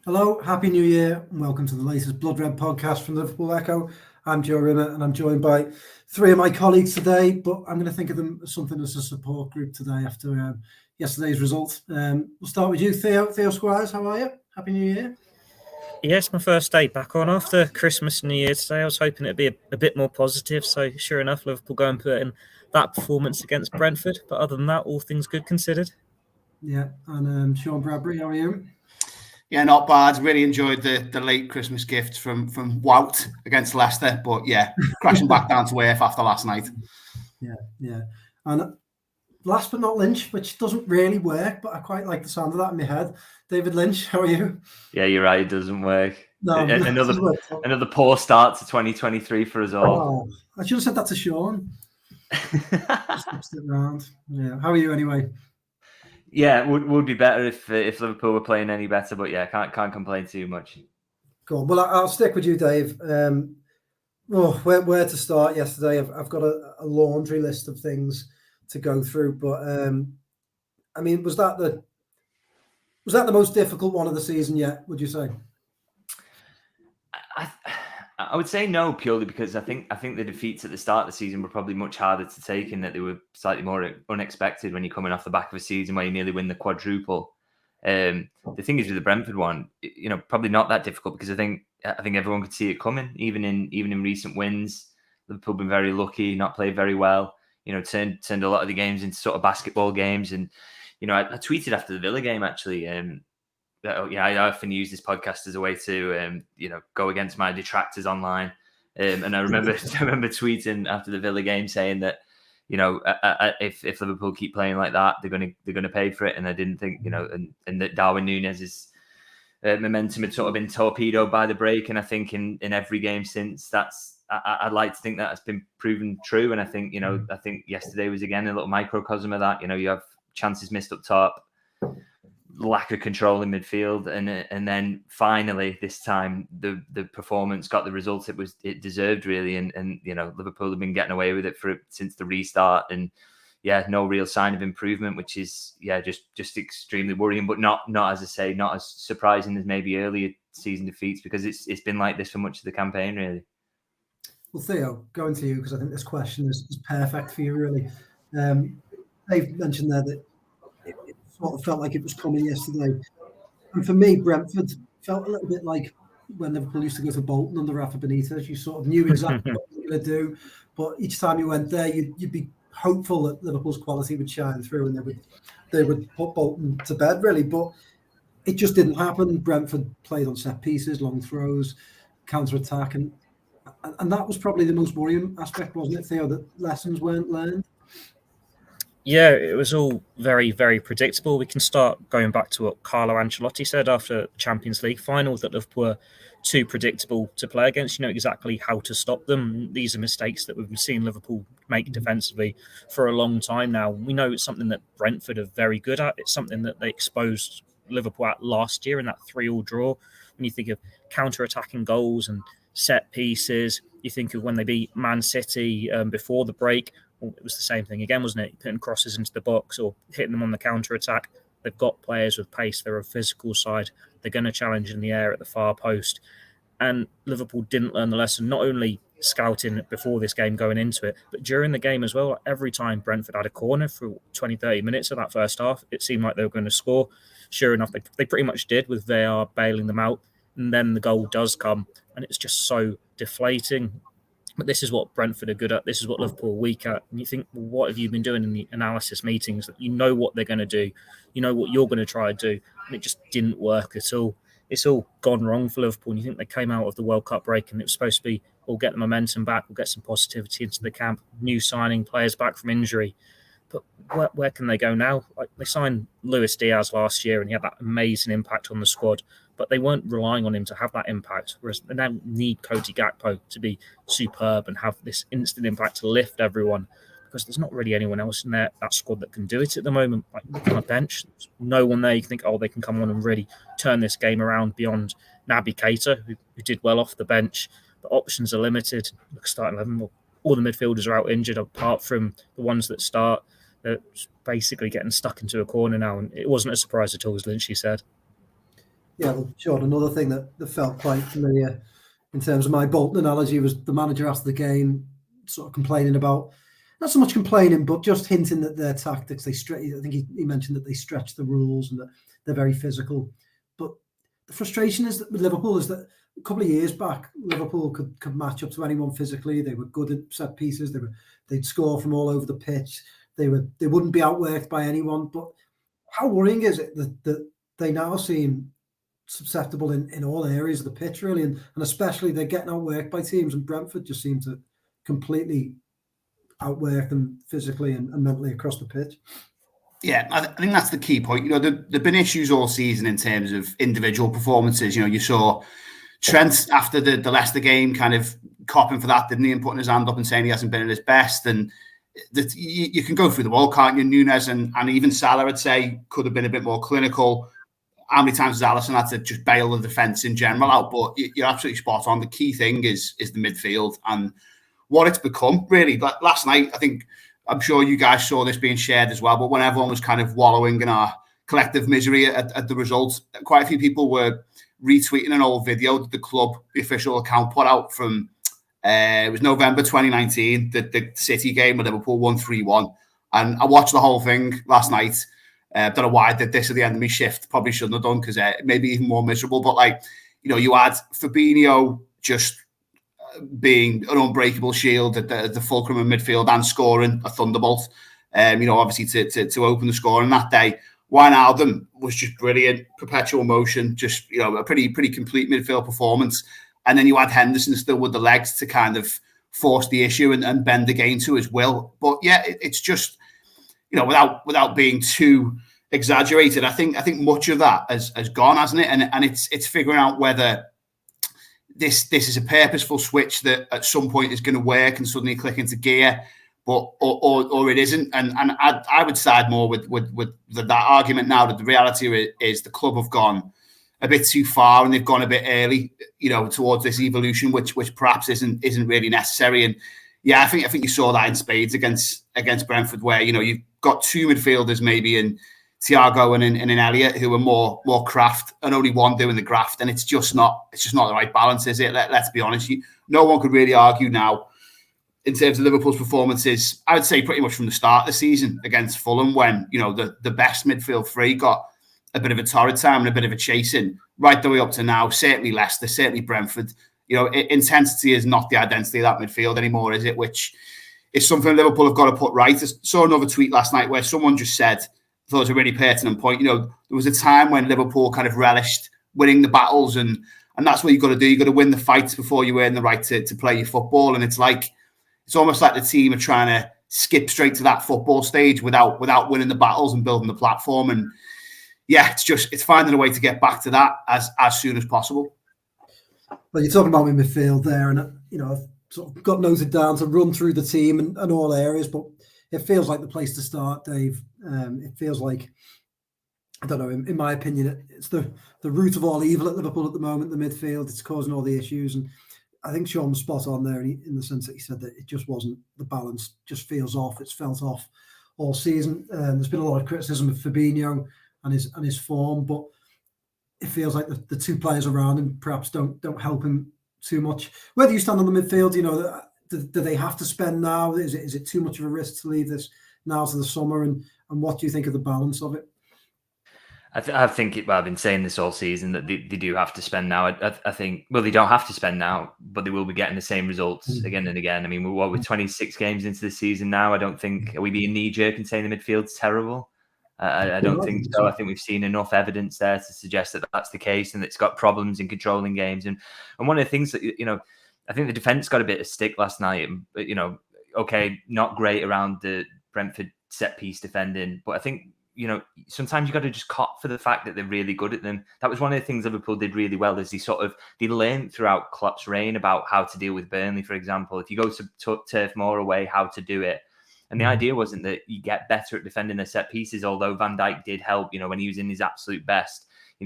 Hello, Happy New Year, and welcome to the latest Blood Red podcast from Liverpool Echo. I'm Joe Rimmer, and I'm joined by three of my colleagues today, but I'm going to think of them as something as a support group today after yesterday's result. We'll start with you, Theo. Theo Squires, how are you? Happy New Year. Yes, my first day back on after Christmas and New Year today. I was hoping it'd be a bit more positive, so sure enough, Liverpool go and put in that performance against Brentford. But other than that, all things good considered. Yeah, and Sean Bradbury, how are you? Yeah, not bad. Really enjoyed the late Christmas gift from Wout against Leicester. But yeah, crashing back down to earth after last night. Yeah. And last but not Lynch, which doesn't really work, but I quite like the sound of that in my head. David Lynch, how are you? Yeah, you're right. It doesn't work. No, another poor start to 2023 for us all. I should have said that to Sean. Just it around. Yeah. How are you anyway? Yeah, would be better if Liverpool were playing any better, but yeah, can't complain too much. Cool. Well, I'll stick with you, Dave. Where to start yesterday? I've got a laundry list of things to go through, but I mean, was that the most difficult one of the season yet? Would you say? I would say no, purely because I think the defeats at the start of the season were probably much harder to take, in that they were slightly more unexpected when you're coming off the back of a season where you nearly win the quadruple. The thing is with the Brentford one, probably not that difficult, because I think everyone could see it coming. Even in recent wins, Liverpool have been very lucky, not played very well. Turned a lot of the games into sort of basketball games. And I tweeted after the Villa game actually. I often use this podcast as a way to, go against my detractors online. And I remember tweeting after the Villa game saying that, if Liverpool keep playing like that, they're going to pay for it. And I didn't think, and that Darwin Núñez's momentum had sort of been torpedoed by the break. And I think in every game since, I'd like to think that has been proven true. And I think, I think yesterday was again a little microcosm of that. You have chances missed up top, lack of control in midfield, and then finally this time the performance got the result it deserved, really. And Liverpool have been getting away with it since the restart, and no real sign of improvement, which is just extremely worrying, but not as I say, not as surprising as maybe earlier season defeats, because it's been like this for much of the campaign, really. Well, Theo, going to you, because I think this question is perfect for you, really. Dave mentioned there that it sort of felt like it was coming yesterday. And for me, Brentford felt a little bit like when Liverpool used to go to Bolton under Rafa Benitez. You sort of knew exactly what you were going to do, but each time you went there, you'd be hopeful that Liverpool's quality would shine through and they would put Bolton to bed, really. But it just didn't happen. Brentford played on set pieces, long throws, counter-attack, and that was probably the most worrying aspect, wasn't it, Theo, that lessons weren't learned? Yeah, it was all very, very predictable. We can start going back to what Carlo Ancelotti said after the Champions League final, that Liverpool were too predictable to play against. You know exactly how to stop them. These are mistakes that we've been seeing Liverpool make defensively for a long time now. We know it's something that Brentford are very good at. It's something that they exposed Liverpool at last year in that 3-3 draw. When you think of counter-attacking goals and set pieces, you think of when they beat Man City before the break. Well, it was the same thing again, wasn't it? Putting crosses into the box or hitting them on the counter-attack. They've got players with pace. They're a physical side. They're going to challenge in the air at the far post. And Liverpool didn't learn the lesson, not only scouting before this game going into it, but during the game as well. Every time Brentford had a corner for 20, 30 minutes of that first half, it seemed like they were going to score. Sure enough, they pretty much did, with VAR bailing them out. And then the goal does come, and it's just so deflating. But this is what Brentford are good at. This is what Liverpool are weak at. And you think, well, what have you been doing in the analysis meetings? That you know what they're going to do. You know what you're going to try to do. And it just didn't work at all. It's all gone wrong for Liverpool. And you think they came out of the World Cup break and it was supposed to be, we'll get the momentum back. We'll get some positivity into the camp. New signing, players back from injury. But where can they go now? Like, they signed Luis Diaz last year and he had that amazing impact on the squad. But they weren't relying on him to have that impact, whereas they now need Cody Gakpo to be superb and have this instant impact to lift everyone, because there's not really anyone else in that squad that can do it at the moment. Like, look on the bench, there's no one there you can think, oh, they can come on and really turn this game around beyond Naby Keita, who did well off the bench. But options are limited. Look, starting 11, all the midfielders are out injured, apart from the ones that start. They're basically getting stuck into a corner now, and it wasn't a surprise at all, as Lynch said. Yeah, well, Sean, another thing that felt quite familiar in terms of my Bolton analogy was the manager after the game sort of complaining about, not so much complaining, but just hinting that their tactics, I think he mentioned that they stretch the rules and that they're very physical. But the frustration is that with Liverpool is that a couple of years back, Liverpool could match up to anyone physically. They were good at set pieces. They'd score from all over the pitch. They wouldn't be outworked by anyone. But how worrying is it that they now seem susceptible in all areas of the pitch, really, and especially they're getting outworked by teams, and Brentford just seem to completely outwork them physically and mentally across the pitch. Yeah, I think that's the key point. There've been issues all season in terms of individual performances. You saw Trent after the Leicester game kind of copping for that, didn't he, and putting his hand up and saying he hasn't been at his best. And you can go through the wall, can't you? Nunes and even Salah, I'd say, could have been a bit more clinical. How many times has Alisson had to just bail the defence in general out? But you're absolutely spot on. The key thing is the midfield and what it's become, really. But last night, I'm sure you guys saw this being shared as well, but when everyone was kind of wallowing in our collective misery at the results, quite a few people were retweeting an old video that the official account, put out from, it was November 2019, the City game where Liverpool won 3-1. And I watched the whole thing last night. Don't know why I did this at the end of my shift. Probably shouldn't have done, because it made me even more miserable. But you had Fabinho just being an unbreakable shield at the fulcrum of midfield and scoring a thunderbolt. Obviously to open the score on that day. Wijnaldum was just brilliant, perpetual motion, just a pretty complete midfield performance. And then you had Henderson still with the legs to kind of force the issue and bend the game to his will. But yeah, it's just without being too exaggerated, I think much of that has gone, hasn't it? And it's figuring out whether this is a purposeful switch that at some point is going to work and suddenly click into gear, but or it isn't. And I would side more with that argument now, that the reality is the club have gone a bit too far and they've gone a bit early, towards this evolution, which perhaps isn't really necessary. And yeah, I think you saw that in spades against Brentford, where you've got two midfielders maybe in Thiago and in Elliott, who are more craft, and only one doing the graft, and it's just not the right balance, is it? Let's be honest. No one could really argue now in terms of Liverpool's performances. I would say pretty much from the start of the season against Fulham, when the best midfield three got a bit of a torrid time and a bit of a chasing, right the way up to now. Certainly Leicester, certainly Brentford. Intensity is not the identity of that midfield anymore, is it? Which is something Liverpool have got to put right. I saw another tweet last night where someone just said, I thought it was a really pertinent point. There was a time when Liverpool kind of relished winning the battles, and that's what you've got to do. You've got to win the fights before you earn the right to play your football. And it's almost like the team are trying to skip straight to that football stage without winning the battles and building the platform. And yeah, it's finding a way to get back to that as soon as possible. Well, you're talking about midfield there, and I've sort of got noted down to run through the team and all areas, but it feels like the place to start, Dave. It feels like, I don't know, in my opinion, it's the root of all evil at Liverpool at the moment, the midfield. It's causing all the issues. And I think Sean was spot on there in the sense that he said that it just wasn't, the balance just feels off. It's felt off all season. There's been a lot of criticism of Fabinho and his form, but it feels like the two players around him perhaps don't help him too much. Where do you stand on the midfield? Do they have to spend now? Is it too much of a risk to leave this now to the summer? And what do you think of the balance of it? I think I've been saying this all season, that they do have to spend now. I think, well, they don't have to spend now, but they will be getting the same results again and again. I mean, we're 26 games into the season now. I don't think, are we being knee-jerk and saying the midfield's terrible? I don't think so. I think we've seen enough evidence there to suggest that that's the case, and it's got problems in controlling games. And one of the things that, I think the defence got a bit of stick last night. Okay, not great around the Brentford set piece defending, but I think, sometimes you got to just cop for the fact that they're really good at them. That was one of the things Liverpool did really well, is they learned throughout Klopp's reign about how to deal with Burnley, for example. If you go to Turf Moor away, how to do it. And the idea wasn't that you get better at defending their set pieces, although Van Dijk did help, when he was in his absolute best,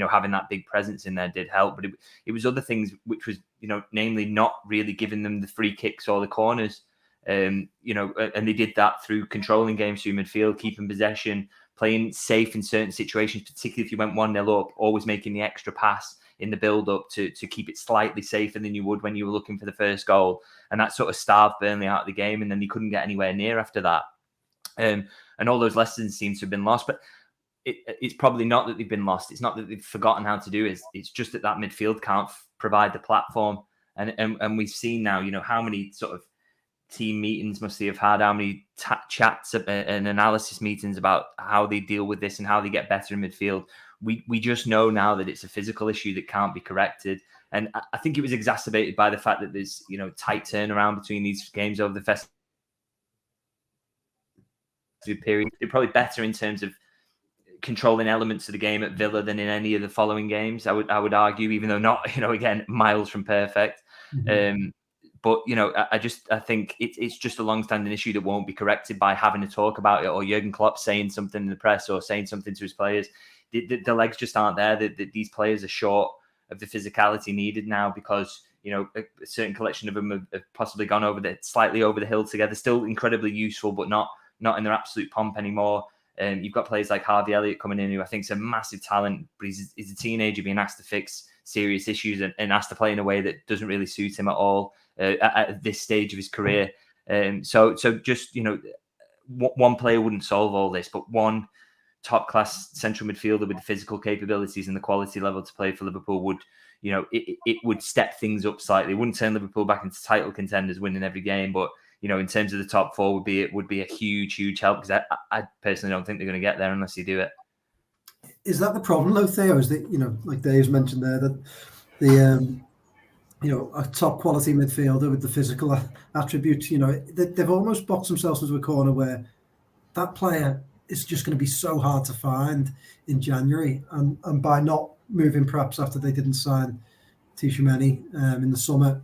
having that big presence in there did help. But it was other things, which was, namely not really giving them the free kicks or the corners. And they did that through controlling games through midfield, keeping possession, playing safe in certain situations, particularly if you went 1-0 up, always making the extra pass in the build-up to keep it slightly safer than you would when you were looking for the first goal. And that sort of starved Burnley out of the game, and then you couldn't get anywhere near after that. And all those lessons seem to have been lost. But it's probably not that they've been lost. It's not that they've forgotten how to do it. It's just that midfield can't provide the platform. And we've seen now, how many sort of team meetings must they have had, how many chats and analysis meetings about how they deal with this and how they get better in midfield. We just know now that it's a physical issue that can't be corrected. And I think it was exacerbated by the fact that there's, tight turnaround between these games over the festive period. They're probably better in terms of controlling elements of the game at Villa than in any of the following games. I would argue, even though not, again, miles from perfect. Mm-hmm. But, I think it's just a long-standing issue that won't be corrected by having to talk about it, or Jurgen Klopp saying something in the press or saying something to his players. The legs just aren't there. These players are short of the physicality needed now because, a certain collection of them have possibly gone slightly over the hill together. Still incredibly useful, but not in their absolute pomp anymore. You've got players like Harvey Elliott coming in, who I think is a massive talent, but he's a teenager being asked to fix serious issues and asked to play in a way that doesn't really suit him at all at this stage of his career. So just, one player wouldn't solve all this, but one top-class central midfielder with the physical capabilities and the quality level to play for Liverpool would, it would step things up slightly. It wouldn't turn Liverpool back into title contenders winning every game, but in terms of the top four would be a huge help, because I personally don't think they're going to get there unless you do it. Is that the problem though, Theo? Is that, like Dave's mentioned there, that the a top quality midfielder with the physical attributes, they've almost boxed themselves into a corner where that player is just going to be so hard to find in January, and by not moving perhaps after they didn't sign Tchouameni in the summer,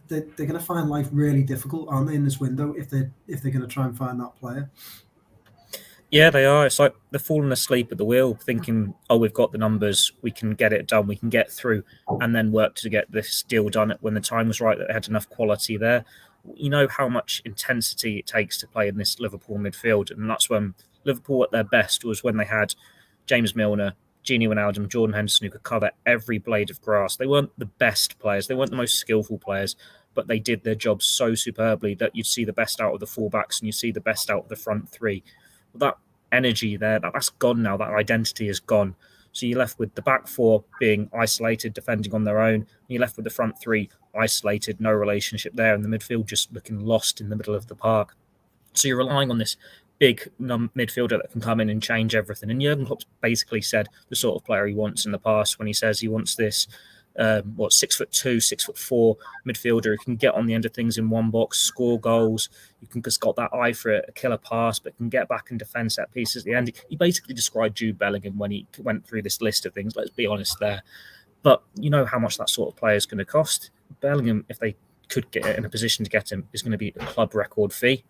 they're going to find life really difficult, aren't they, in this window, if they're going to try and find that player? Yeah, they are. It's like they're falling asleep at the wheel, thinking, oh, we've got the numbers, we can get it done, we can get through, and then work to get this deal done when the time was right, that they had enough quality there. You know how much intensity it takes to play in this Liverpool midfield, and that's when Liverpool at their best was when they had James Milner, Gini Wijnaldum, Jordan Henderson, who could cover every blade of grass. They weren't the best players, they weren't the most skillful players, but they did their job so superbly that you'd see the best out of the fullbacks and you see the best out of the front three. That energy there, that's gone now. That identity is gone. So you're left with the back four being isolated, defending on their own. And you're left with the front three isolated, no relationship there, and the midfield just looking lost in the middle of the park. So you're relying on this big midfielder that can come in and change everything. And Jurgen Klopp's basically said the sort of player he wants in the past when he says he wants this 6'2", 6'4" midfielder who can get on the end of things in one box, score goals. You can just got that eye for a killer pass, but can get back and defend set pieces at the end. He basically described Jude Bellingham when he went through this list of things. Let's be honest there. But you know how much that sort of player is going to cost. Bellingham, if they could get in a position to get him, is going to be a club record fee.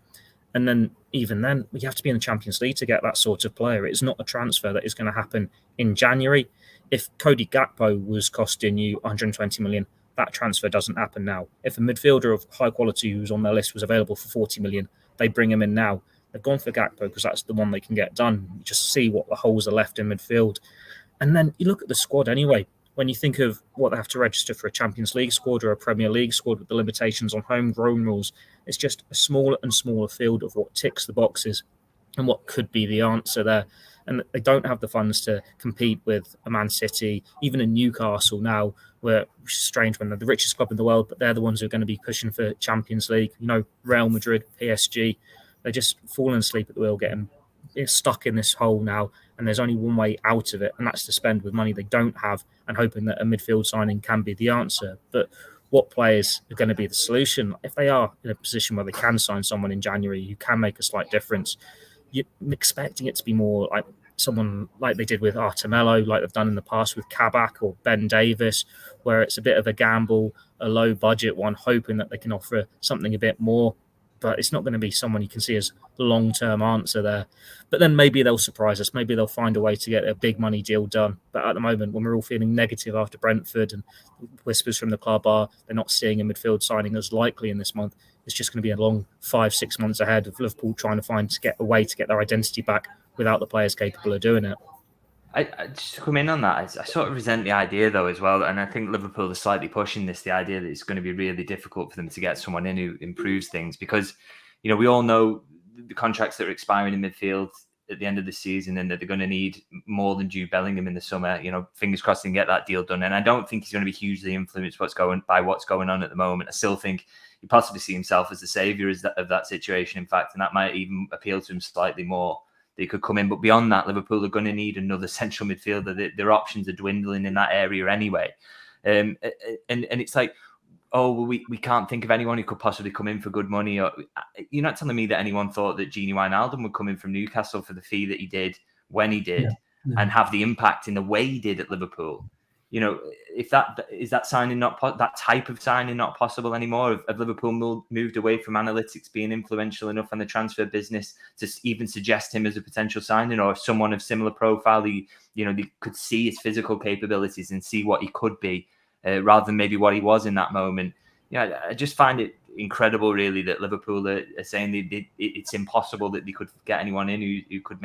And then, even then, you have to be in the Champions League to get that sort of player. It's not a transfer that is going to happen in January. If Cody Gakpo was costing you 120 million, that transfer doesn't happen now. If a midfielder of high quality who's on their list was available for 40 million, they bring him in now. They've gone for Gakpo because that's the one they can get done. You just see what the holes are left in midfield. And then you look at the squad anyway. When you think of what they have to register for a Champions League squad or a Premier League squad with the limitations on homegrown rules, it's just a smaller and smaller field of what ticks the boxes and what could be the answer there. And they don't have the funds to compete with a Man City, even a Newcastle now, which is strange when they're the richest club in the world, but they're the ones who are going to be pushing for Champions League. Real Madrid, PSG, they're just falling asleep at the wheel, getting stuck in this hole now, and there's only one way out of it, and that's to spend with money they don't have and hoping that a midfield signing can be the answer. But what players are going to be the solution? If they are in a position where they can sign someone in January who can make a slight difference, you're expecting it to be more like someone like they did with Artemelo, like they've done in the past with Kabak or Ben Davis, where it's a bit of a gamble, a low budget one, hoping that they can offer something a bit more. But it's not going to be someone you can see as the long-term answer there. But then maybe they'll surprise us. Maybe they'll find a way to get a big money deal done. But at the moment, when we're all feeling negative after Brentford and whispers from the club are they're not seeing a midfield signing as likely in this month, it's just going to be a long 5-6 months ahead of Liverpool trying to get a way to get their identity back without the players capable of doing it. I just to come in on that, I sort of resent the idea though as well, and I think Liverpool are slightly pushing this, the idea that it's going to be really difficult for them to get someone in who improves things, because we all know the contracts that are expiring in midfield at the end of the season, and that they're going to need more than Jude Bellingham in the summer. Fingers crossed they can get that deal done, and I don't think he's going to be hugely influenced by what's going on at the moment. I still think he possibly see himself as the saviour of that situation, in fact, and that might even appeal to him slightly more. They could come in, but beyond that, Liverpool are going to need another central midfielder. Their options are dwindling in that area anyway, and it's like, oh, well, we can't think of anyone who could possibly come in for good money. Or you're not telling me that anyone thought that Gini Wijnaldum would come in from Newcastle for the fee that he did when he did, and have the impact in the way he did at Liverpool. If that signing that type of signing not possible anymore? Have Liverpool moved away from analytics being influential enough on the transfer business to even suggest him as a potential signing, or someone of similar profile? They could see his physical capabilities and see what he could be, rather than maybe what he was in that moment. I just find it incredible, really, that Liverpool are saying it's impossible that they could get anyone in who could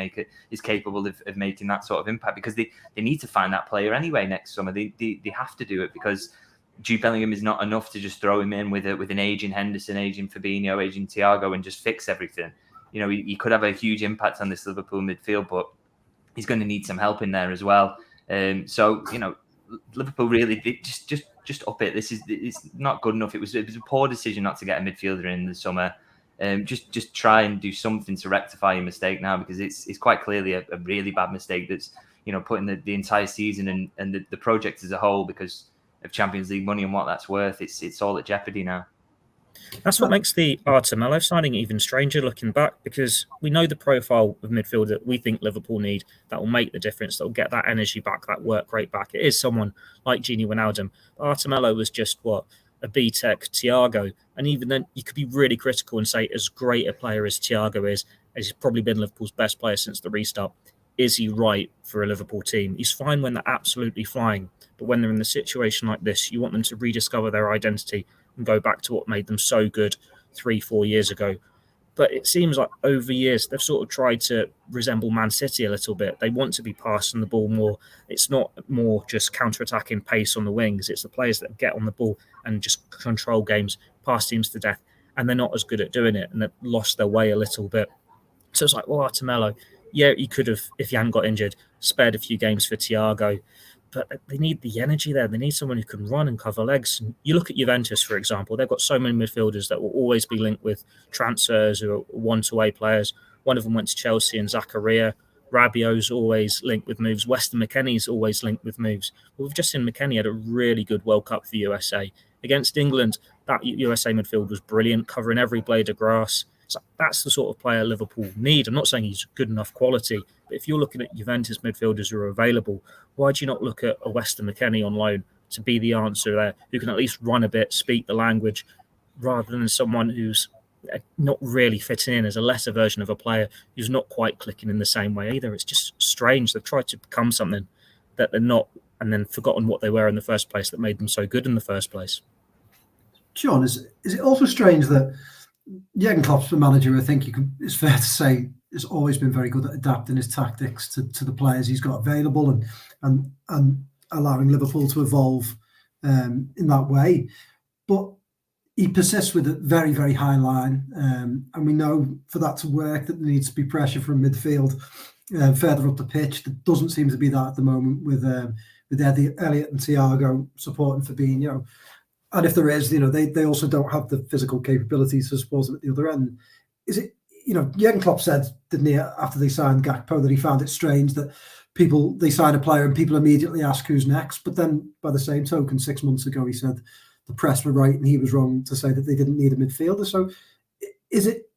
is capable of making that sort of impact, because they need to find that player anyway next summer. They have to do it, because Jude Bellingham is not enough to just throw him in with an aging Henderson, aging Fabinho, aging Thiago and just fix everything. He could have a huge impact on this Liverpool midfield, but he's going to need some help in there as well. Liverpool really just up it. It's not good enough. It was a poor decision not to get a midfielder in the summer. Just try and do something to rectify your mistake now, because it's quite clearly a really bad mistake that's putting the entire season and the project as a whole, because of Champions League money and what that's worth. It's all at jeopardy now. That's what makes the Artemello signing even stranger looking back, because we know the profile of midfield that we think Liverpool need that will make the difference, that will get that energy back, that work rate back. It is someone like Gini Wijnaldum. Artemello was just a B-Tech Thiago, and even then you could be really critical and say, as great a player as Thiago is, as he's probably been Liverpool's best player since the restart, is he right for a Liverpool team? He's fine when they're absolutely flying, but when they're in a situation like this, you want them to rediscover their identity and go back to what made them so good 3-4 years ago. But it seems like over years, they've sort of tried to resemble Man City a little bit. They want to be passing the ball more. It's not more just counter-attacking pace on the wings. It's the players that get on the ball and just control games, pass teams to death. And they're not as good at doing it, and they've lost their way a little bit. So it's like, well, Artemello, yeah, he could have, if he hadn't got injured, spared a few games for Thiago. But they need the energy there. They need someone who can run and cover legs. And you look at Juventus, for example, they've got so many midfielders that will always be linked with transfers or one-to-way players. One of them went to Chelsea, and Zakaria. Rabiot's always linked with moves. Weston McKennie's always linked with moves. Well, we've just seen McKennie had a really good World Cup for USA. Against England, that USA midfield was brilliant, covering every blade of grass. So that's the sort of player Liverpool need. I'm not saying he's good enough quality, but if you're looking at Juventus midfielders who are available, why do you not look at a Weston McKennie on loan to be the answer there, who can at least run a bit, speak the language, rather than someone who's not really fitting in as a lesser version of a player who's not quite clicking in the same way either. It's just strange. They've tried to become something that they're not, and then forgotten what they were in the first place that made them so good in the first place. John, is it also strange that Jurgen Klopp's the manager, I think it's fair to say, has always been very good at adapting his tactics to the players he's got available and allowing Liverpool to evolve in that way. But he persists with a very, very high line. And we know for that to work that there needs to be pressure from midfield further up the pitch. There doesn't seem to be that at the moment with Elliott and Thiago supporting Fabinho. And if there is, they also don't have the physical capabilities to support them at the other end. Is it, Jurgen Klopp said, didn't he, after they signed Gakpo, that he found it strange that they sign a player and people immediately ask who's next. But then by the same token, 6 months ago, he said the press were right and he was wrong to say that they didn't need a midfielder. So is it,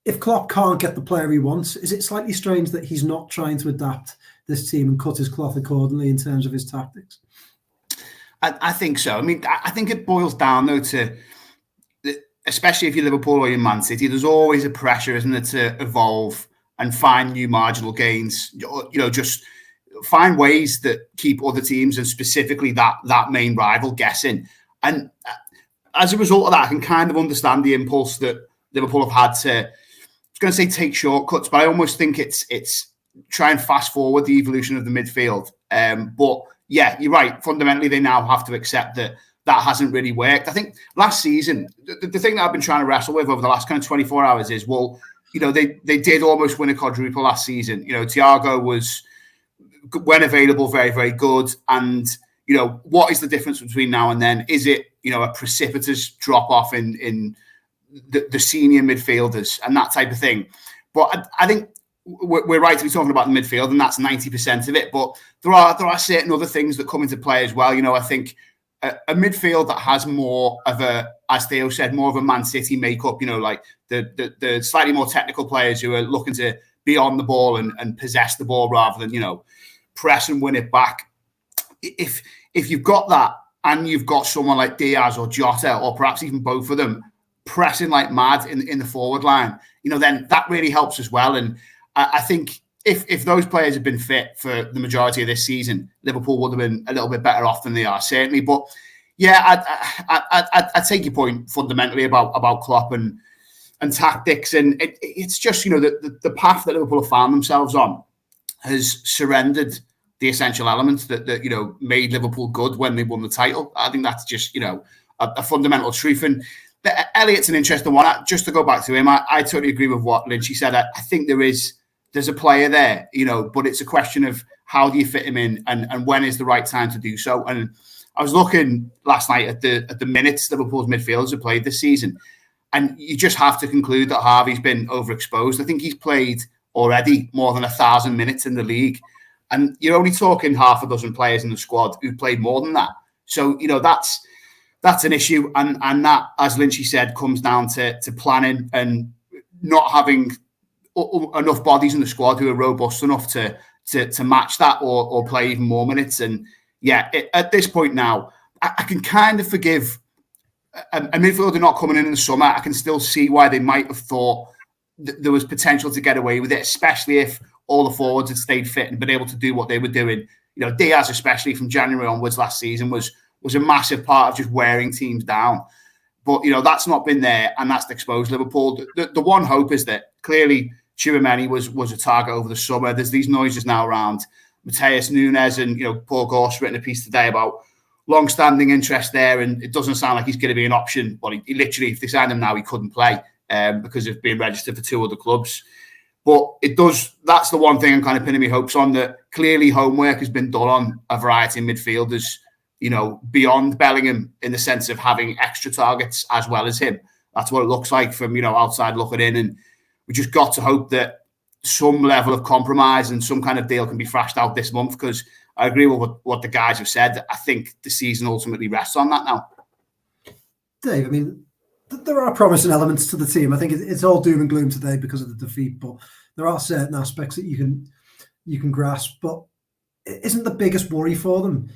if Klopp can't get the player he wants, is it slightly strange that he's not trying to adapt this team and cut his cloth accordingly in terms of his tactics? I think so. I mean, I think it boils down, though, to, especially if you're Liverpool or you're Man City, there's always a pressure, isn't there, to evolve and find new marginal gains, just find ways that keep other teams and specifically that main rival guessing. And as a result of that, I can kind of understand the impulse that Liverpool have had to, I was going to say take shortcuts, but I almost think it's try and fast forward the evolution of the midfield. But yeah, you're right. Fundamentally, they now have to accept that hasn't really worked. I think last season, the thing that I've been trying to wrestle with over the last kind of 24 hours is, well, they did almost win a quadruple last season. Thiago was, when available, very, very good. And, what is the difference between now and then? Is it, a precipitous drop off in the senior midfielders and that type of thing? But I think we're right to be talking about the midfield, and that's 90% of it. But there are certain other things that come into play as well. I think a midfield that has more of a, as Theo said, more of a Man City makeup, like the slightly more technical players who are looking to be on the ball and possess the ball rather than, press and win it back. If you've got that and you've got someone like Diaz or Jota, or perhaps even both of them pressing like mad in the forward line, then that really helps as well. And I think if those players had been fit for the majority of this season, Liverpool would have been a little bit better off than they are, certainly. But yeah, I take your point fundamentally about Klopp and tactics, and it's just the path that Liverpool have found themselves on has surrendered the essential elements that made Liverpool good when they won the title. I think that's just a fundamental truth. And Elliott's an interesting one. Just to go back to him, I totally agree with what Lynch said. I think there's a player there, but it's a question of how do you fit him in and when is the right time to do so. And I was looking last night at the minutes Liverpool's midfielders have played this season, and you just have to conclude that Harvey's been overexposed. I think he's played already more than 1,000 minutes in the league, and you're only talking half a dozen players in the squad who've played more than that. So that's an issue, and that, as Lynchy said, comes down to planning and not having enough bodies in the squad who are robust enough to match that or play even more minutes. And yeah, at this point now, I can kind of forgive a midfielder not coming in the summer. I can still see why they might have thought there was potential to get away with it, especially if all the forwards had stayed fit and been able to do what they were doing. Diaz, especially from January onwards last season, was a massive part of just wearing teams down. But, that's not been there, and that's exposed Liverpool. The one hope is that clearly Tchouaméni was a target over the summer. There's these noises now around Mateus Nunes, and, Paul Gorst written a piece today about long-standing interest there, and it doesn't sound like he's going to be an option. But he literally, if they signed him now, he couldn't play because of being registered for 2 other clubs. But that's the one thing I'm kind of pinning my hopes on, that clearly homework has been done on a variety of midfielders, beyond Bellingham, in the sense of having extra targets as well as him. That's what it looks like from, outside looking in. And we just got to hope that some level of compromise and some kind of deal can be thrashed out this month, because I agree with what the guys have said. I think the season ultimately rests on that now. Dave, I mean, there are promising elements to the team. I think it's all doom and gloom today because of the defeat, but there are certain aspects that you can grasp. But isn't the biggest worry for them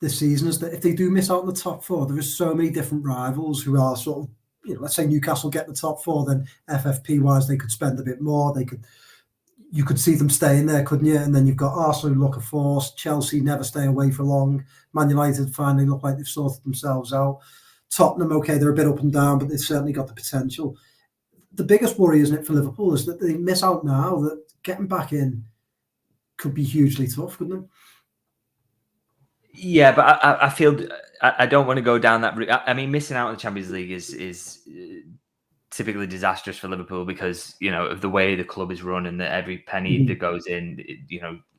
this season is that if they do miss out on the top 4, there is so many different rivals who are sort of, let's say Newcastle get the top 4, then FFP wise they could spend a bit more. You could see them staying there, couldn't you? And then you've got Arsenal who look a force, Chelsea never stay away for long, Man United finally look like they've sorted themselves out. Tottenham, okay, they're a bit up and down, but they've certainly got the potential. The biggest worry, isn't it, for Liverpool, is that they miss out now, that getting back in could be hugely tough, couldn't it? Yeah, but I feel I don't want to go down that route. I mean, missing out on the Champions League is typically disastrous for Liverpool because, of the way the club is run and that every penny that goes in,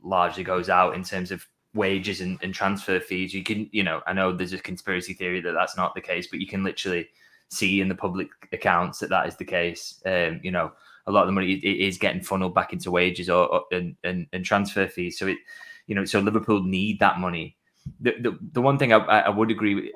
largely goes out in terms of wages and transfer fees. You can, I know there's a conspiracy theory that that's not the case, but you can literally see in the public accounts that is the case. A lot of the money is getting funneled back into wages and transfer fees. So so Liverpool need that money. The one thing I would agree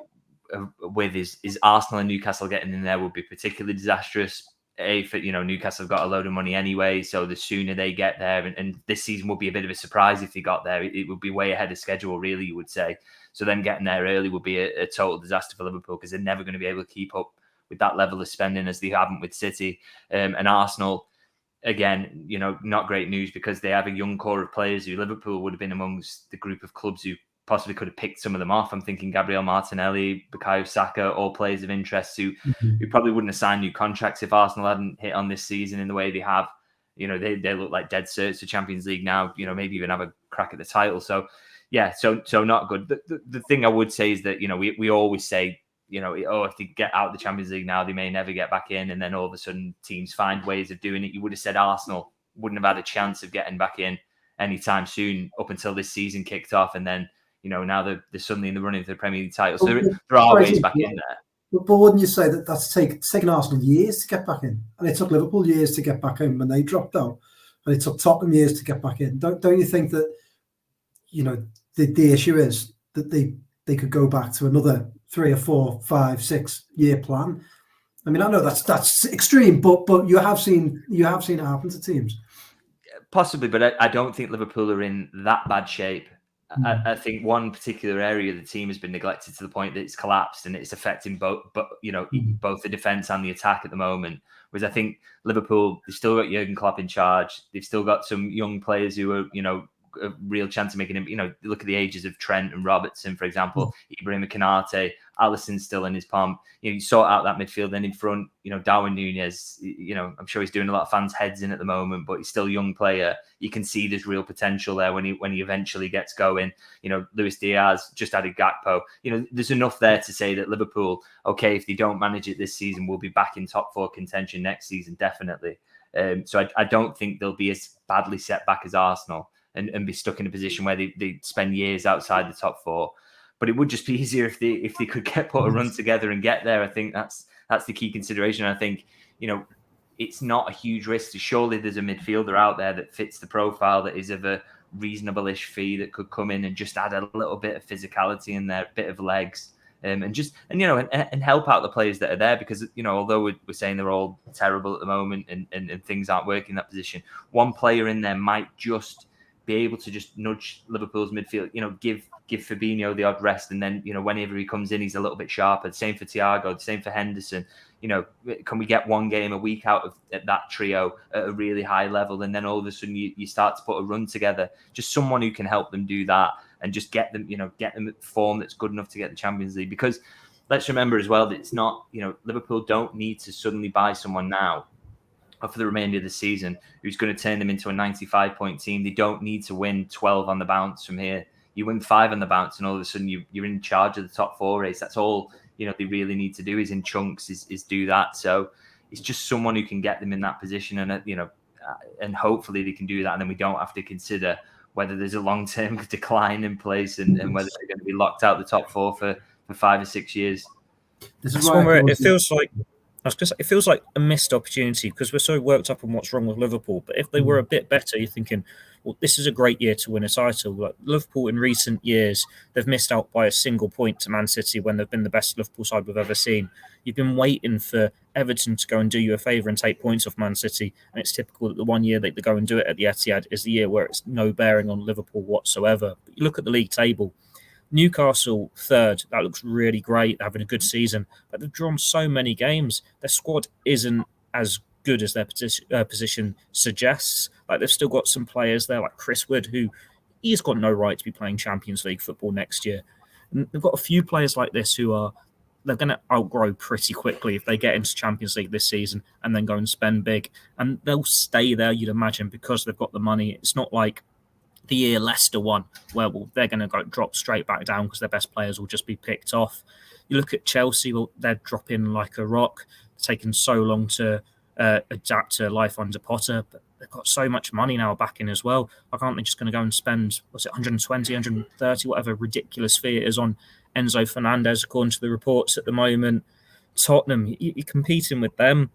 with is Arsenal and Newcastle getting in there would be particularly disastrous. Newcastle have got a load of money anyway, so the sooner they get there, and this season would be a bit of a surprise if they got there. It would be way ahead of schedule, really, you would say. So them getting there early would be a total disaster for Liverpool because they're never going to be able to keep up with that level of spending as they haven't with City. And Arsenal, again, not great news because they have a young core of players who Liverpool would have been amongst the group of clubs who possibly could have picked some of them off. I'm thinking Gabriel Martinelli, Bukayo Saka, all players of interest who probably wouldn't have signed new contracts if Arsenal hadn't hit on this season in the way they have. they look like dead certs to Champions League now. Maybe even have a crack at the title. So yeah, so not good. The thing I would say is that we always say if they get out of the Champions League now, they may never get back in, and then all of a sudden teams find ways of doing it. You would have said Arsenal wouldn't have had a chance of getting back in anytime soon up until this season kicked off, and then now they're suddenly in the running for the Premier League title. So there are ways back in there. But wouldn't you say that it's taken Arsenal years to get back in, and it took Liverpool years to get back in when they dropped out, and it took Tottenham years to get back in? Don't you think that the issue is that they could go back to another 3 or 4, 5, 6 year plan? I mean, I know that's extreme, but you have seen it happen to teams. Possibly, but I don't think Liverpool are in that bad shape. I think one particular area of the team has been neglected to the point that it's collapsed, and it's affecting both the defence and the attack at the moment. Whereas I think Liverpool, they've still got Jurgen Klopp in charge. They've still got some young players who are, a real chance of making him. Look at the ages of Trent and Robertson, for example. Ibrahim Konate, Alisson's still in his palm. You sort out that midfield, then in front, Darwin Núñez. I'm sure he's doing a lot of fans' heads in at the moment, but he's still a young player. You can see there's real potential there when he eventually gets going. Luis Diaz, just added Gakpo. There's enough there to say that Liverpool, okay, if they don't manage it this season, we'll be back in top 4 contention next season, definitely. So I don't think they'll be as badly set back as Arsenal and be stuck in a position where they spend years outside the top 4. But it would just be easier if they could put a run together and get there. I think that's the key consideration. I think, it's not a huge risk. Surely there's a midfielder out there that fits the profile, that is of a reasonable-ish fee, that could come in and just add a little bit of physicality in there, a bit of legs, and help out the players that are there. Because, although we're saying they're all terrible at the moment and things aren't working in that position, one player in there might just be able to just nudge Liverpool's midfield, give Fabinho the odd rest, and then, whenever he comes in, he's a little bit sharper. The same for Thiago, the same for Henderson. Can we get one game a week out of that trio at a really high level, and then all of a sudden you start to put a run together? Just someone who can help them do that and just get them at form that's good enough to get the Champions League. Because let's remember as well that it's not, Liverpool don't need to suddenly buy someone now or for the remainder of the season who's going to turn them into a 95-point team. They don't need to win 12 on the bounce from here. You win 5 on the bounce, and all of a sudden you're in charge of the top 4 race. That's all they really need to do is in chunks is do that. So it's just someone who can get them in that position, and and hopefully they can do that. And then we don't have to consider whether there's a long-term decline in place and whether they're going to be locked out the top 4 for 5 or 6 years. This is one where it feels like. It feels like a missed opportunity because we're so worked up on what's wrong with Liverpool. But if they were a bit better, you're thinking, well, this is a great year to win a title. Like Liverpool in recent years, they've missed out by a single point to Man City when they've been the best Liverpool side we've ever seen. You've been waiting for Everton to go and do you a favour and take points off Man City. And it's typical that the one year that they go and do it at the Etihad is the year where it's no bearing on Liverpool whatsoever. But you look at the league table. Newcastle 3rd, that looks really great, having a good season, but they've drawn so many games. Their squad isn't as good as their position suggests. Like they've still got some players there, like Chris Wood, who he's got no right to be playing Champions League football next year. And they've got a few players like this who they're going to outgrow pretty quickly if they get into Champions League this season and then go and spend big. And they'll stay there, you'd imagine, because they've got the money. It's not like the year Leicester won, where they're going to drop straight back down because their best players will just be picked off. You look at Chelsea, they're dropping like a rock. It's taken so long to adapt to life under Potter, but they've got so much money now back in as well. Like, aren't they just going to go and spend, 120, 130, whatever ridiculous fee it is on Enzo Fernandez, according to the reports at the moment? Tottenham, you're competing with them.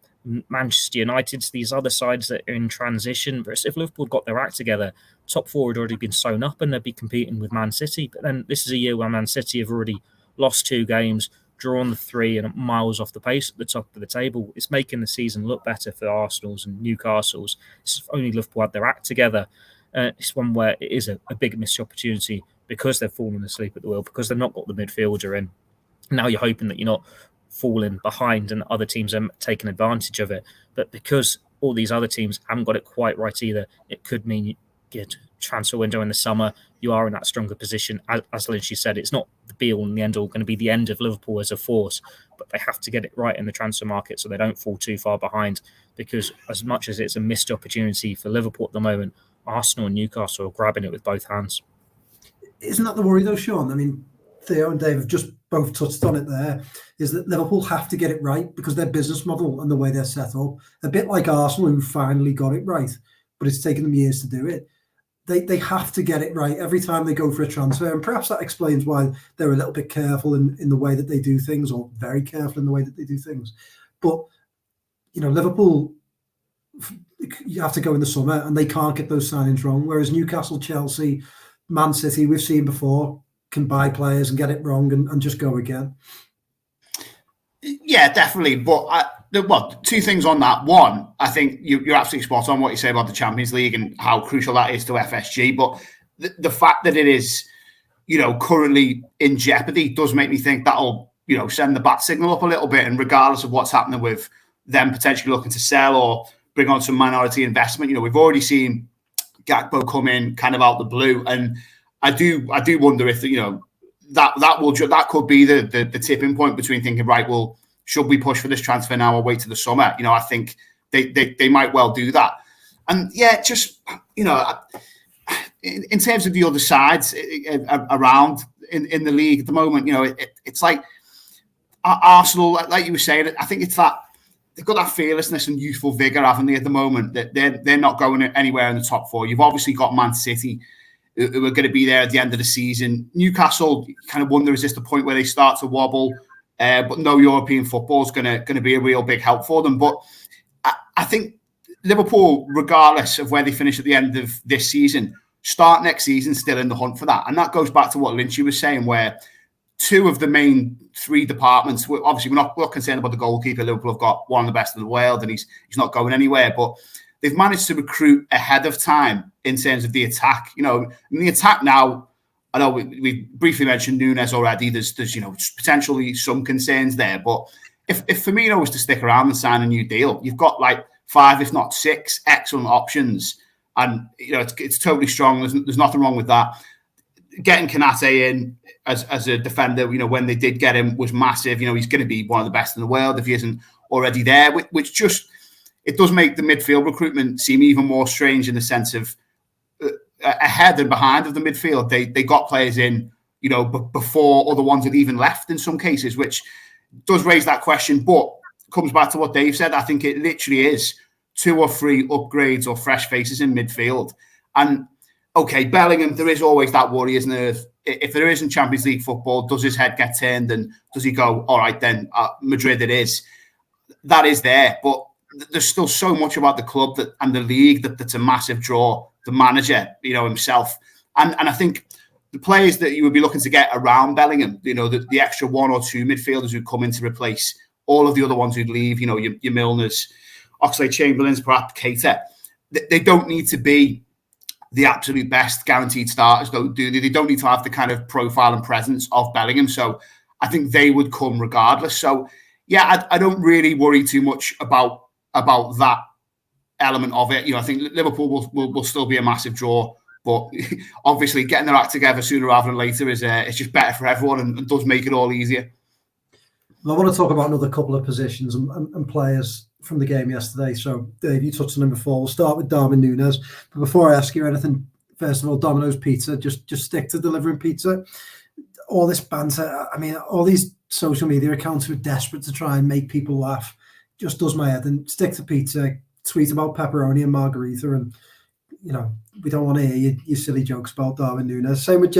Manchester United, these other sides that are in transition. But if Liverpool got their act together, top 4 had already been sewn up and they'd be competing with Man City. But then this is a year where Man City have already lost 2 games, drawn the 3 and miles off the pace at the top of the table. It's making the season look better for Arsenal's and Newcastle's. It's if only Liverpool had their act together. It's one where it is a big missed opportunity because they've fallen asleep at the wheel, because they've not got the midfielder in. Now you're hoping that you're not falling behind and other teams are taking advantage of it. But because all these other teams haven't got it quite right either, it could mean you get transfer window in the summer. You are in that stronger position. As Lynch said, it's not the be all and the end all, going to be the end of Liverpool as a force. But they have to get it right in the transfer market so they don't fall too far behind. Because as much as it's a missed opportunity for Liverpool at the moment, Arsenal and Newcastle are grabbing it with both hands. Isn't that the worry though, Sean? I mean, Theo and Dave have just both touched on it there, is that Liverpool have to get it right because their business model and the way they're set up, a bit like Arsenal who finally got it right, but it's taken them years to do it. They have to get it right every time they go for a transfer. And perhaps that explains why they're a little bit careful in the way that they do things, or very careful in the way that they do things. But, Liverpool, you have to go in the summer and they can't get those signings wrong. Whereas Newcastle, Chelsea, Man City, we've seen before, can buy players and get it wrong and just go again. Yeah, definitely. But two things on that. One, I think you're absolutely spot on what you say about the Champions League and how crucial that is to FSG. But the fact that it is, currently in jeopardy does make me think that'll, send the bat signal up a little bit. And regardless of what's happening with them potentially looking to sell or bring on some minority investment, we've already seen Gakpo come in kind of out the blue, and I do wonder if that could be the tipping point between thinking, right, well, should we push for this transfer now or wait till the summer? I think they might well do that. And yeah, just in terms of the other sides around in the league at the moment, it's like Arsenal, like you were saying, I think it's that they've got that fearlessness and youthful vigour, haven't they, at the moment, that they're not going anywhere in the top four. You've obviously got Man City, who are going to be there at the end of the season. Newcastle, you kind of wonder, is this the point where they start to wobble? But no European football is going to be a real big help for them. But I think Liverpool, regardless of where they finish at the end of this season, start next season still in the hunt for that. And that goes back to what Lynch was saying, where two of the main three departments, obviously we're not concerned about the goalkeeper. Liverpool have got one of the best in the world and he's not going anywhere. But they've managed to recruit ahead of time in terms of the attack. In the attack now, I know we briefly mentioned Núñez already. There's potentially some concerns there. But if Firmino was to stick around and sign a new deal, you've got like 5, if not 6, excellent options. And, it's totally strong. There's nothing wrong with that. Getting Konate in as a defender, when they did get him, was massive. He's going to be one of the best in the world if he isn't already there, which just, it does make the midfield recruitment seem even more strange in the sense of ahead and behind of the midfield. They got players in, before other ones had even left in some cases, which does raise that question. But comes back to what Dave said. I think it literally is 2 or 3 upgrades or fresh faces in midfield. And okay, Bellingham, there is always that worry, isn't there? If there isn't Champions League football, does his head get turned and does he go, all right, then Madrid it is? That is there. But there's still so much about the club and the league that's a massive draw. The manager, himself. And I think the players that you would be looking to get around Bellingham, the extra 1 or 2 midfielders who come in to replace all of the other ones who'd leave, your Milners, Oxlade-Chamberlains, perhaps Keita, they don't need to be the absolute best guaranteed starters, do they? They don't need to have the kind of profile and presence of Bellingham. So I think they would come regardless. So yeah, I don't really worry too much about that element of it. I think Liverpool will still be a massive draw, but obviously getting their act together sooner rather than later is just better for everyone and does make it all easier. Well, I want to talk about another couple of positions and players from the game yesterday. So, Dave, you touched on them before. We'll start with Darwin Núñez. But before I ask you anything, first of all, Domino's Pizza, just stick to delivering pizza. All this banter, all these social media accounts who are desperate to try and make people laugh, just does my head. And stick to pizza, tweet about pepperoni and margarita, and we don't want to hear your silly jokes about Darwin Núñez. Same with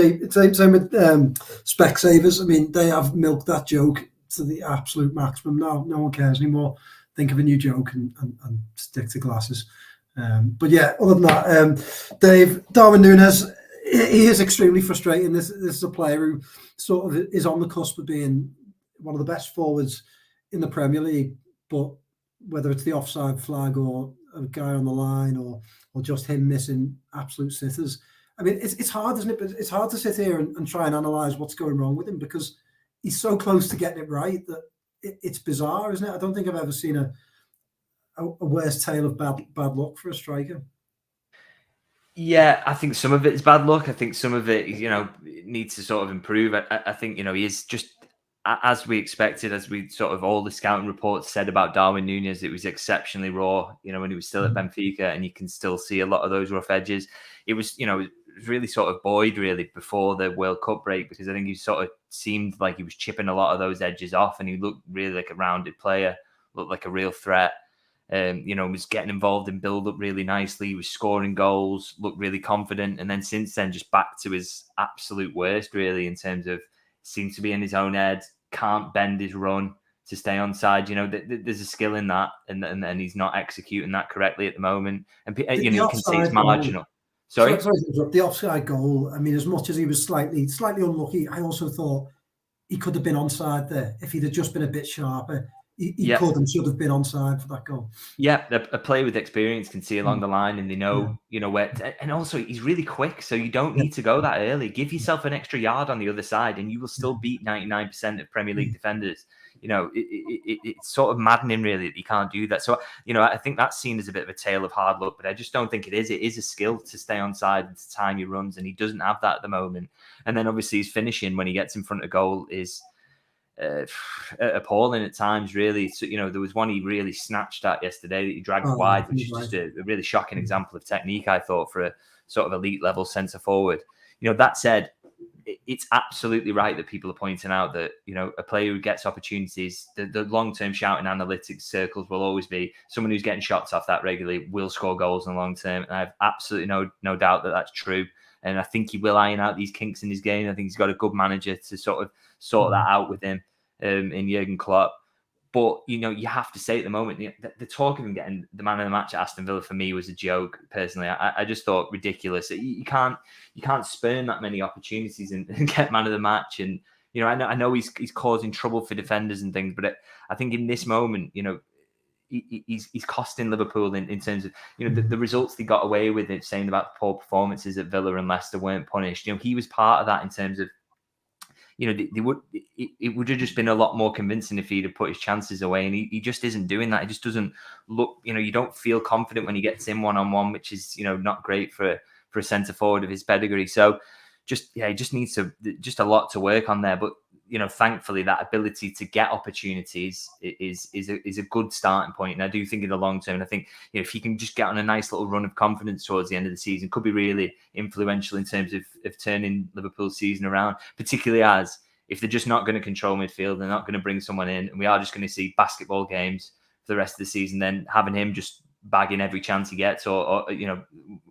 Specsavers. They have milked that joke to the absolute maximum now. No one cares anymore. Think of a new joke and stick to glasses. But yeah, other than that, Dave, Darwin Núñez, he is extremely frustrating. This is a player who sort of is on the cusp of being one of the best forwards in the Premier League, but whether it's the offside flag or a guy on the line or just him missing absolute sitters. It's hard, isn't it? But it's hard to sit here and try and analyse what's going wrong with him because he's so close to getting it right that it's bizarre, isn't it? I don't think I've ever seen a worse tale of bad luck for a striker. Yeah, I think some of it is bad luck. I think some of it, needs to sort of improve. I think, he is just, as we expected, as we sort of all the scouting reports said about Darwin Núñez, it was exceptionally raw, when he was still at Benfica, and you can still see a lot of those rough edges. It was, it was really sort of buoyed really before the World Cup break, because I think he sort of seemed like he was chipping a lot of those edges off, and he looked really like a rounded player, looked like a real threat. Was getting involved in build-up really nicely. He was scoring goals, looked really confident. And then since then, just back to his absolute worst, really, in terms of seems to be in his own head, can't bend his run to stay onside. There's a skill in that, and he's not executing that correctly at the moment. And, you can see it's marginal. Sorry, the offside goal. I mean, as much as he was slightly unlucky, I also thought he could have been onside there if he'd have just been a bit sharper. He could and should have been onside for that goal. Yeah, a player with experience can see along the line, and they know, where. And also, he's really quick, so you don't need to go that early. Give yourself an extra yard on the other side, and you will still beat 99% of Premier League defenders. It's sort of maddening, really, that you can't do that. So, I think that's seen as a bit of a tale of hard luck, but I just don't think it is. It is a skill to stay onside and to time your runs, and he doesn't have that at the moment. And then, obviously, his finishing when he gets in front of goal is appalling at times, really. So, there was one he really snatched at yesterday that he dragged wide, which is just a really shocking example of technique, I thought, for a sort of elite level centre forward. That said, it's absolutely right that people are pointing out that, a player who gets opportunities, the long-term shouting analytics circles will always be someone who's getting shots off that regularly will score goals in the long term. And I have absolutely no doubt that that's true. And I think he will iron out these kinks in his game. I think he's got a good manager to sort that out with him in Jurgen Klopp. But, you have to say at the moment, the talk of him getting the man of the match at Aston Villa for me was a joke, personally. I just thought ridiculous. You can't spurn that many opportunities and get man of the match. And, I know he's causing trouble for defenders and things, but I think in this moment, he's costing Liverpool in terms of, the results they got away with, it saying about the poor performances at Villa and Leicester weren't punished. He was part of that in terms of, it would have just been a lot more convincing if he'd have put his chances away, and he just isn't doing that. He just doesn't look, you don't feel confident when he gets in one-on-one, which is, not great for a centre forward of his pedigree. So he just needs just a lot to work on there. But, thankfully that ability to get opportunities is a good starting point. And I do think in the long term, I think, if he can just get on a nice little run of confidence towards the end of the season, could be really influential in terms of turning Liverpool's season around, particularly as if they're just not going to control midfield, they're not going to bring someone in, and we are just going to see basketball games for the rest of the season, then having him just bagging every chance he gets, or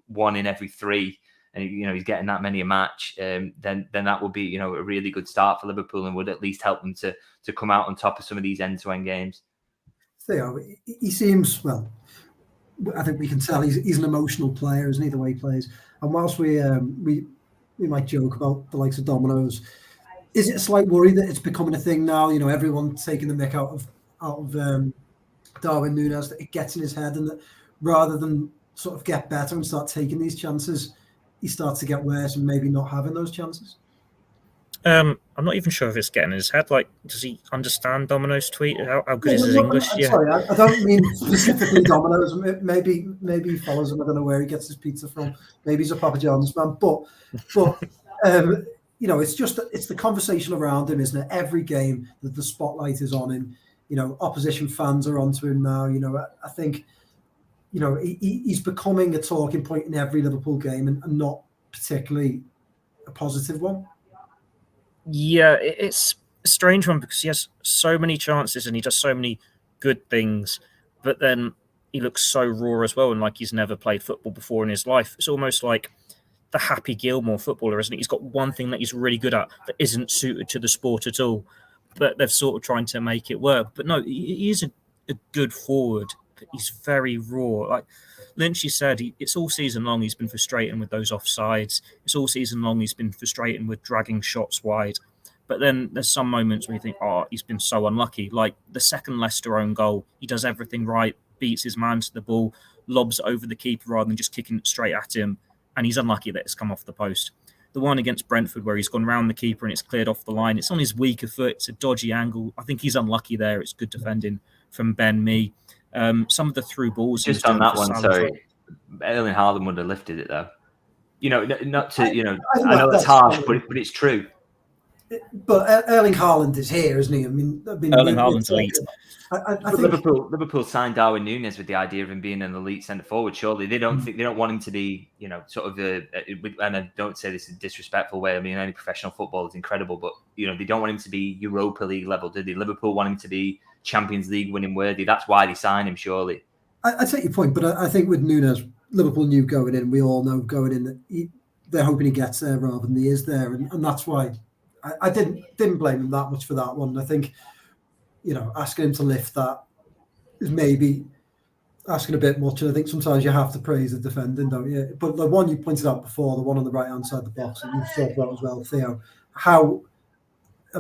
one in every three, and he's getting that many a match, then that would be a really good start for Liverpool, and would at least help them to come out on top of some of these end-to-end games. Theo, he seems, well, I think we can tell he's an emotional player, isn't he, the way he plays. And whilst we might joke about the likes of Domino's, is it a slight worry that it's becoming a thing now? Everyone taking the mick out of Darwin Núñez, that it gets in his head, and that rather than sort of get better and start taking these chances, he starts to get worse and maybe not having those chances? I'm not even sure if it's getting in his head. Like, does he understand Domino's tweet? How good is his English? Sorry, I don't mean specifically Domino's. Maybe he follows him. I don't know where he gets his pizza from. Maybe he's a Papa John's man. But it's the conversation around him, isn't it? Every game that the spotlight is on him, opposition fans are onto him now. I think, he's becoming a talking point in every Liverpool game, and not particularly a positive one. Yeah, it's a strange one because he has so many chances and he does so many good things, but then he looks so raw as well, and like he's never played football before in his life. It's almost like the Happy Gilmore footballer, isn't it? He's got one thing that he's really good at that isn't suited to the sport at all, but they're sort of trying to make it work. But no, he is a good forward, but he's very raw. Like Lynch said, it's all season long he's been frustrating with those offsides. It's all season long he's been frustrating with dragging shots wide. But then there's some moments where you think, he's been so unlucky. Like the second Leicester own goal, he does everything right, beats his man to the ball, lobs it over the keeper rather than just kicking it straight at him, and he's unlucky that it's come off the post. The one against Brentford where he's gone round the keeper and it's cleared off the line, it's on his weaker foot, it's a dodgy angle. I think he's unlucky there. It's good defending from Ben Mee. Some of the through balls... Just on that one, sorry. Erling Haaland would have lifted it, though. not to, I know that's harsh, but it's true. But Erling Haaland is here, isn't he? I mean Erling Haaland's elite. I think Liverpool signed Darwin Núñez with the idea of him being an elite centre forward. Surely they don't want him to be, sort of and I don't say this in a disrespectful way. I mean, any professional football is incredible, but they don't want him to be Europa League level, do they? Liverpool want him to be Champions League winning worthy. That's why they signed him. Surely, I take your point, but I think with Núñez, Liverpool knew going in. We all know going in that they're hoping he gets there rather than he is there, and that's why I didn't blame him that much for that one. I think asking him to lift that is maybe asking a bit much, and I think sometimes you have to praise the defending, don't you? But the one you pointed out before, the one on the right hand side of the box, and you've talked about as well, Theo,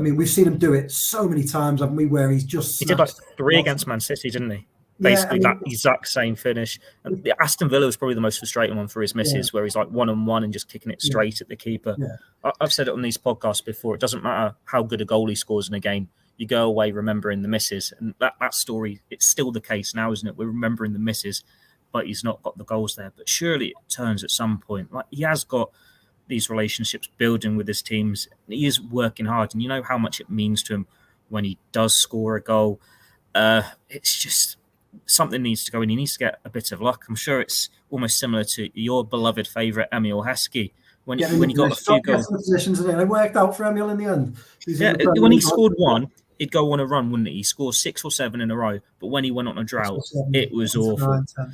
we've seen him do it so many times, haven't we? Where he's just he did like 3 against Man City, didn't he? Basically, that exact same finish. And the Aston Villa was probably the most frustrating one for his misses, where he's like 1-on-1 and just kicking it straight at the keeper. Yeah. I've said it on these podcasts before. It doesn't matter how good a goal he scores in a game. You go away remembering the misses. And that story, it's still the case now, isn't it? We're remembering the misses, but he's not got the goals there. But surely it turns at some point. Like, he has got these relationships building with his teams. He is working hard. And you know how much it means to him when he does score a goal. It's just something needs to go in. He needs to get a bit of luck. I'm sure it's almost similar to your beloved favourite Emil Heskey. When he got a few goals. It worked out for Emil in the end. When he scored one, he'd go on a run, wouldn't he? He scored 6 or 7 in a row. But when he went on a drought, it was awful. 9,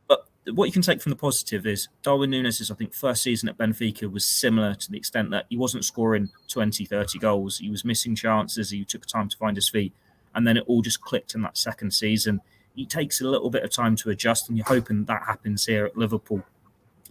but what you can take from the positive is Darwin Núñez's, I think, first season at Benfica was similar to the extent that he wasn't scoring 20, 30 goals. He was missing chances. He took time to find his feet. And then it all just clicked in that second season. He takes a little bit of time to adjust, and you're hoping that happens here at Liverpool.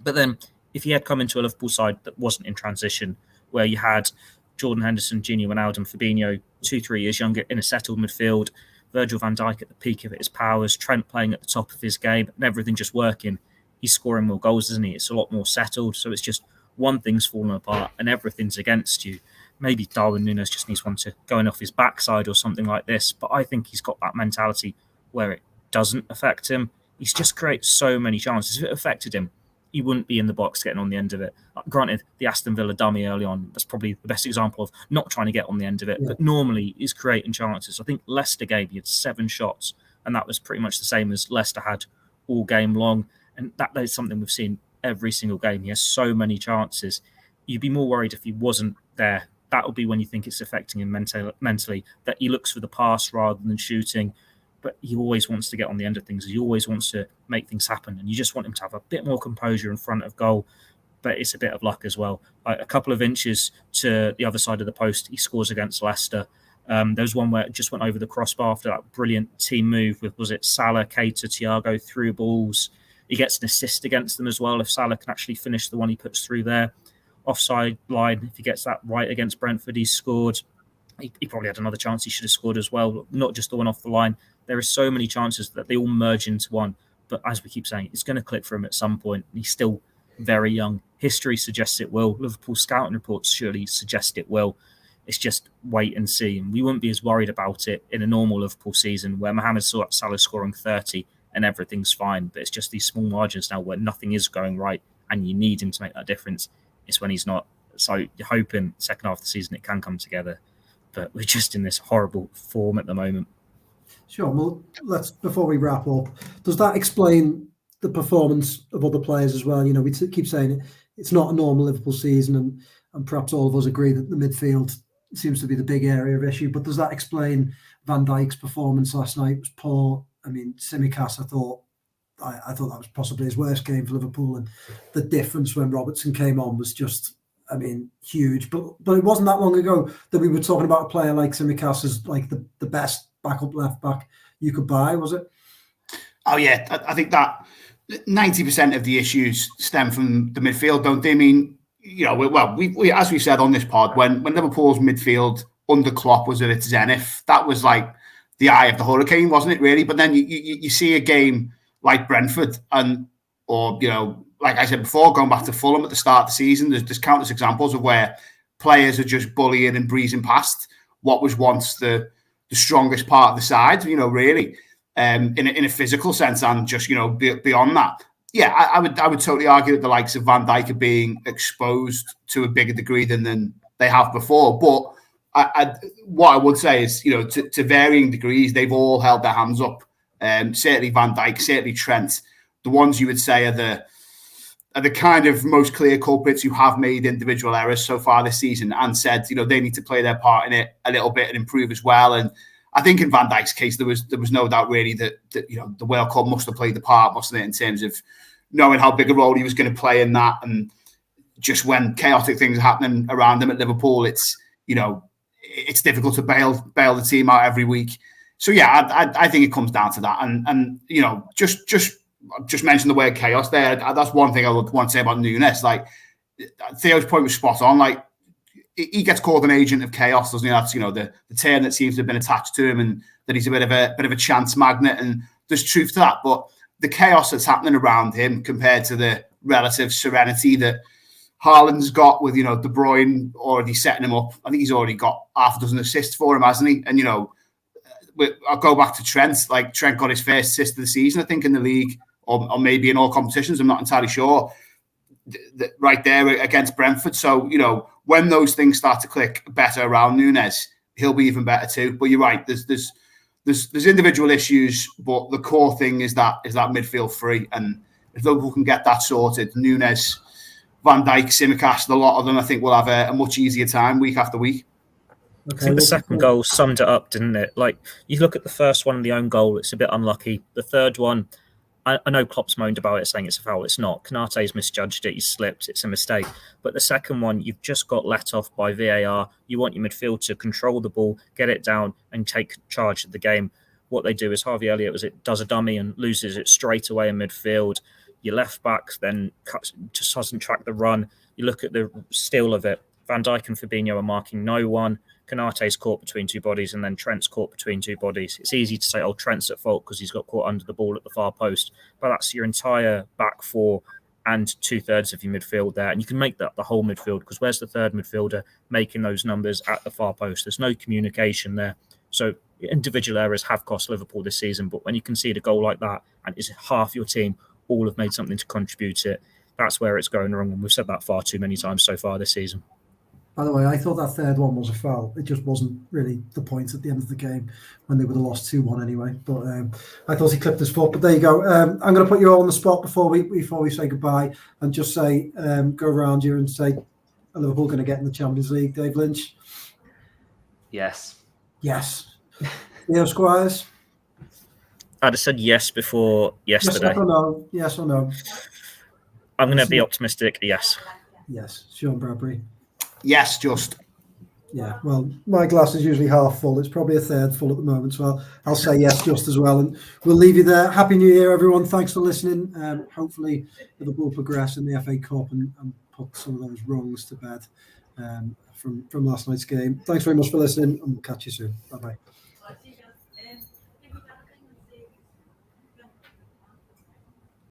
But then if he had come into a Liverpool side that wasn't in transition, where you had Jordan Henderson, Gini Wijnaldum, Fabinho, 2-3 years younger in a settled midfield, Virgil van Dijk at the peak of his powers, Trent playing at the top of his game, and everything just working, he's scoring more goals, isn't he? It's a lot more settled. So it's just one thing's falling apart and everything's against you. Maybe Darwin Núñez just needs one to going off his backside or something like this. But I think he's got that mentality where it doesn't affect him. He's just created so many chances. If it affected him, he wouldn't be in the box getting on the end of it. Granted, the Aston Villa dummy early on, that's probably the best example of not trying to get on the end of it. Yeah. But normally he's creating chances. I think Leicester game, he had 7 shots, and that was pretty much the same as Leicester had all game long. And that is something we've seen every single game. He has so many chances. You'd be more worried if he wasn't there. That would be when you think it's affecting him mentally, that he looks for the pass rather than shooting. But he always wants to get on the end of things. He always wants to make things happen. And you just want him to have a bit more composure in front of goal. But it's a bit of luck as well. Like a couple of inches to the other side of the post, he scores against Leicester. There was one where it just went over the crossbar after that brilliant team move with, was it Salah, Keita, Thiago through balls. He gets an assist against them as well. If Salah can actually finish the one he puts through there. Offside line, if he gets that right against Brentford, he's scored. He probably had another chance he should have scored as well, not just the one off the line. There are so many chances that they all merge into one. But as we keep saying, it's going to click for him at some point. He's still very young. History suggests it will. Liverpool scouting reports surely suggest it will. It's just wait and see. And we wouldn't be as worried about it in a normal Liverpool season where Mohamed Salah scoring 30 and everything's fine. But it's just these small margins now where nothing is going right and you need him to make that difference. It's when he's not. So you're hoping second half of the season it can come together. But we're just in this horrible form at the moment. Sure. Well, before we wrap up, does that explain the performance of other players as well? You know, we keep saying it's not a normal Liverpool season, and perhaps all of us agree that the midfield seems to be the big area of issue. But does that explain Van Dijk's performance last night? It was poor. I mean, Tsimikas, I thought that was possibly his worst game for Liverpool, and the difference when Robertson came on was just, I mean, huge. But it wasn't that long ago that we were talking about a player like Tsimikas as like the best backup left back you could buy, was it? Oh yeah, I think that 90% of the issues stem from the midfield, don't they? I mean, you know, we as we said on this pod, when Liverpool's midfield under Klopp was at its zenith, that was like the eye of the hurricane, wasn't it? Really, but then you see a game like Brentford, or you know, like I said before, going back to Fulham at the start of the season, there's countless examples of where players are just bullying and breezing past what was once the strongest part of the side, you know, really, in a physical sense, and just, you know, beyond that. yeah, I would totally argue that the likes of Van Dijk are being exposed to a bigger degree than they have before. But what I would say is, to varying degrees, they've all held their hands up. Certainly Van Dijk, certainly Trent. The ones you would say are the kind of most clear culprits who have made individual errors so far this season and said, they need to play their part in it a little bit and improve as well. And I think in Van Dijk's case, there was no doubt really that the World Cup must have played the part, mustn't it, in terms of knowing how big a role he was going to play in that. And just when chaotic things are happening around him at Liverpool, it's difficult to bail the team out every week. So yeah, I think it comes down to that. And just mention the word chaos there. That's one thing I would want to say about Núñez. Like, Theo's point was spot on. Like, he gets called an agent of chaos, doesn't he? That's the term that seems to have been attached to him, and that he's a bit of a chance magnet. And there's truth to that. But the chaos that's happening around him compared to the relative serenity that Haaland's got with De Bruyne already setting him up. I think he's already got half a dozen assists for him, hasn't he? And I'll go back to Trent. Like, Trent got his first assist of the season, I think, in the league, or maybe in all competitions. I'm not entirely sure. Right there against Brentford. So when those things start to click better around Núñez, he'll be even better too. But you're right. There's individual issues, but the core thing is that midfield free. And if Liverpool can get that sorted, Núñez, Van Dijk, Tsimikas, a lot of them, I think, will have a much easier time week after week. I think the second goal summed it up, didn't it? Like, you look at the first one, the own goal, it's a bit unlucky. The third one, I know Klopp's moaned about it, saying it's a foul. It's not. Konaté's misjudged it. He's slipped. It's a mistake. But the second one, you've just got let off by VAR. You want your midfield to control the ball, get it down, and take charge of the game. What they do is Harvey Elliott does a dummy and loses it straight away in midfield. Your left back then just doesn't track the run. You look at the steal of it. Van Dijk and Fabinho are marking no one. Konaté's caught between two bodies, and then Trent's caught between two bodies. It's easy to say, Trent's at fault because he's got caught under the ball at the far post. But that's your entire back four and 2/3 of your midfield there. And you can make that the whole midfield, because where's the third midfielder making those numbers at the far post? There's no communication there. So individual errors have cost Liverpool this season. But when you concede a goal like that, and it's half your team all have made something to contribute it, that's where it's going wrong. And we've said that far too many times so far this season. By the way, I thought that third one was a foul. It just wasn't really the point at the end of the game when they would have lost 2-1 anyway. But I thought he clipped his foot. But there you go. I'm going to put you all on the spot before we say goodbye, and just say, go around you and say, are Liverpool going to get in the Champions League, Dave Lynch? Yes. Yes. Theo Squires? I'd have said yes before yesterday. Yes or no? Yes or no? I'm going to be optimistic. Yes. Yes. Sean Bradbury? Yes, just. Yeah, well, my glass is usually half full. It's probably a third full at the moment, so I'll say yes just as well. And we'll leave you there. Happy New Year, everyone. Thanks for listening. Hopefully Liverpool progress in the FA Cup and put some of those wrongs to bed from last night's game. Thanks very much for listening, and we'll catch you soon. Bye-bye.